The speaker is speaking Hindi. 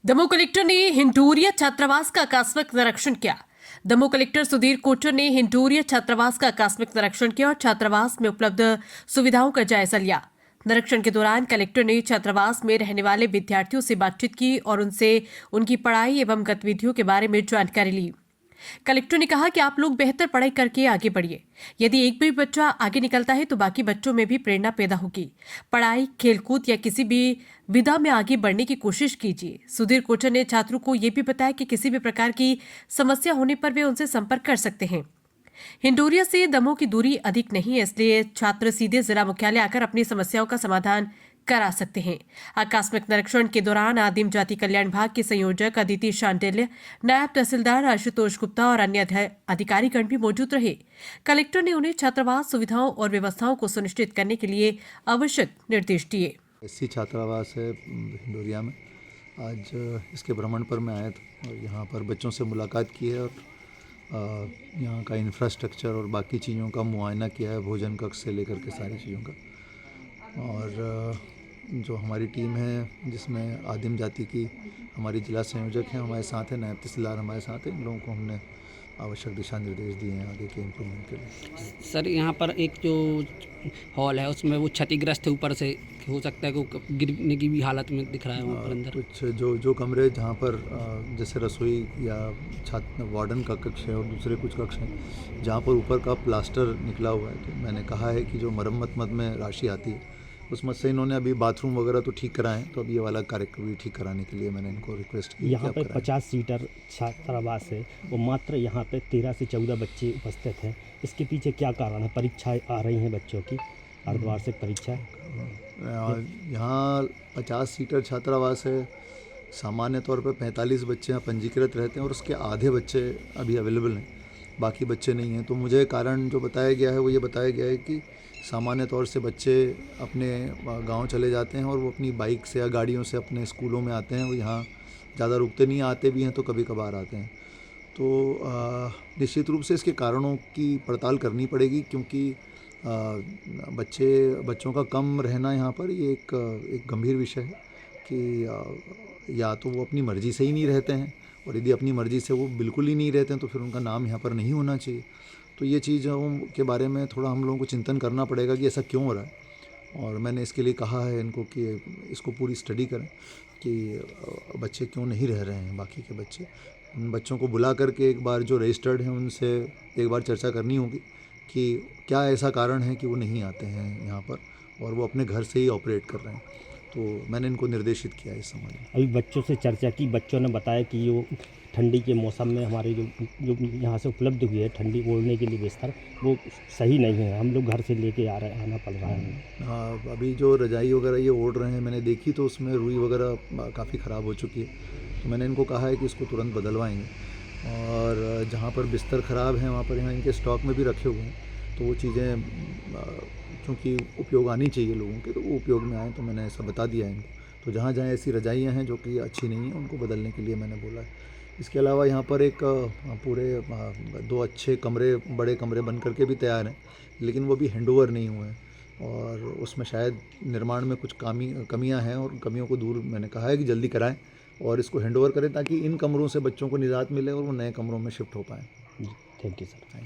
दमोह कलेक्टर ने हिंडोरिया छात्रावास का आकस्मिक निरीक्षण किया। दमोह कलेक्टर सुधीर कोटर ने हिंडोरिया छात्रावास का आकस्मिक निरीक्षण किया और छात्रावास में उपलब्ध सुविधाओं का जायजा लिया। निरीक्षण के दौरान कलेक्टर ने छात्रावास में रहने वाले विद्यार्थियों से बातचीत की और उनसे उनकी पढ़ाई एवं गतिविधियों के बारे में जानकारी ली। कलेक्टर ने कहा कि आप लोग बेहतर पढ़ाई करके आगे बढ़िए। यदि एक भी बच्चा आगे निकलता है तो बाकी बच्चों में भी प्रेरणा पैदा होगी। पढ़ाई, खेलकूद या किसी भी विधा में आगे बढ़ने की कोशिश कीजिए। सुधीर कोटर ने छात्रों को ये भी बताया कि किसी भी प्रकार की समस्या होने पर वे उनसे संपर्क कर सकते हैं। हिंडोरिया से दमोह की दूरी अधिक नहीं है, इसलिए छात्र सीधे जिला मुख्यालय आकर अपनी समस्याओं का समाधान करा सकते हैं। आकस्मिक निरीक्षण के दौरान आदिम जाति कल्याण विभाग के संयोजक अदिति शांडिल्य, नायब तहसीलदार आशुतोष गुप्ता और अन्य अधिकारीगण भी मौजूद रहे। कलेक्टर ने उन्हें छात्रावास सुविधाओं और व्यवस्थाओं को सुनिश्चित करने के लिए आवश्यक निर्देश दिए। एससी छात्रावास है हिंडोरिया में। आज इसके भ्रमण पर मैं आया था और यहाँ पर बच्चों से मुलाकात की है और यहाँ का इंफ्रास्ट्रक्चर और बाकी चीज़ों का मुआयना किया है, भोजन कक्ष से लेकर के सारी चीज़ों का। और जो हमारी टीम है जिसमें आदिम जाति की हमारी जिला संयोजक हैं हमारे साथ हैं, नायब तहसीलदार हमारे साथ हैं, इन लोगों को हमने आवश्यक दिशा निर्देश दिए हैं आगे के इम्प्रूवमेंट के लिए। सर, यहाँ पर एक जो हॉल है उसमें वो क्षतिग्रस्त है, ऊपर से हो सकता है कि गिरने की भी हालत में दिख रहा है वहाँ पर अंदर। कुछ जो कमरे जहाँ पर जैसे रसोई या छात्र वार्डन का कक्ष है और दूसरे कुछ कक्ष हैं जहाँ पर ऊपर का प्लास्टर निकला हुआ है, तो मैंने कहा है कि जो मरम्मत मद में राशि आती है उस मद से इन्होंने अभी बाथरूम वगैरह तो ठीक कराए हैं, तो अभी ये वाला कार्यक्रम भी ठीक कराने के लिए मैंने इनको रिक्वेस्ट की। यहाँ पे 50 सीटर छात्रावास है, वो मात्र यहाँ पे 13 से 14 बच्चे उपस्थित हैं। इसके पीछे क्या कारण है? परीक्षाएं आ रही हैं बच्चों की, अर्धवार्षिक परीक्षा। यहाँ 50 सीटर छात्रावास है। सामान्य तौर पर 45 बच्चे यहाँ पंजीकृत रहते हैं और उसके आधे बच्चे अभी अवेलेबल हैं, बाकी बच्चे नहीं हैं। तो मुझे कारण जो बताया गया है वो ये बताया गया है कि सामान्य तौर से बच्चे अपने गांव चले जाते हैं और वो अपनी बाइक से या गाड़ियों से अपने स्कूलों में आते हैं। वो यहाँ ज़्यादा रुकते नहीं, आते भी हैं तो कभी कभार आते हैं। तो निश्चित रूप से इसके कारणों की पड़ताल करनी पड़ेगी, क्योंकि बच्चों का कम रहना यहाँ पर ये एक गंभीर विषय है कि या तो वो अपनी मर्ज़ी से ही नहीं रहते हैं, और यदि अपनी मर्ज़ी से वो बिल्कुल ही नहीं रहते हैं तो फिर उनका नाम यहाँ पर नहीं होना चाहिए। तो ये चीज़ों के बारे में थोड़ा हम लोगों को चिंतन करना पड़ेगा कि ऐसा क्यों हो रहा है, और मैंने इसके लिए कहा है इनको कि इसको पूरी स्टडी करें कि बच्चे क्यों नहीं रह रहे हैं बाकी के बच्चे। उन बच्चों को बुला करके एक बार जो रजिस्टर्ड हैं उनसे एक बार चर्चा करनी होगी कि क्या ऐसा कारण है कि वो नहीं आते हैं यहाँ पर और वो अपने घर से ही ऑपरेट कर रहे हैं। तो मैंने इनको निर्देशित किया इस संबंध में। अभी बच्चों से चर्चा की, बच्चों ने बताया कि वो ठंडी के मौसम में हमारे जो यहाँ से उपलब्ध हुई है ठंडी ओढ़ने के लिए बिस्तर, वो सही नहीं है, हम लोग घर से लेके आना पड़ रहा है। हाँ, अभी जो रजाई वगैरह ये ओढ़ रहे हैं मैंने देखी तो उसमें रुई वगैरह काफ़ी ख़राब हो चुकी है, तो मैंने इनको कहा है कि इसको तुरंत बदलवाएंगे। और जहाँ पर बिस्तर ख़राब हैं वहाँ पर यहाँ इनके स्टॉक में भी रखे हुए हैं, तो वो चीज़ें चूँकि उपयोग आनी चाहिए लोगों के, तो वो उपयोग में आए, तो मैंने ऐसा बता दिया है इनको। तो जहाँ जहाँ ऐसी रजाइयाँ हैं जो कि अच्छी नहीं हैं उनको बदलने के लिए मैंने बोला है। इसके अलावा यहाँ पर एक पूरे 2 अच्छे कमरे, बड़े कमरे बन करके भी तैयार हैं, लेकिन वो भी हैंडओवर नहीं हुए हैं और उसमें शायद निर्माण में कुछ कमियां हैं, और कमियों को दूर मैंने कहा है कि जल्दी कराएं और इसको हैंडओवर करें ताकि इन कमरों से बच्चों को निजात मिले और वो नए कमरों में शिफ्ट हो पाएँ। Thank you sir.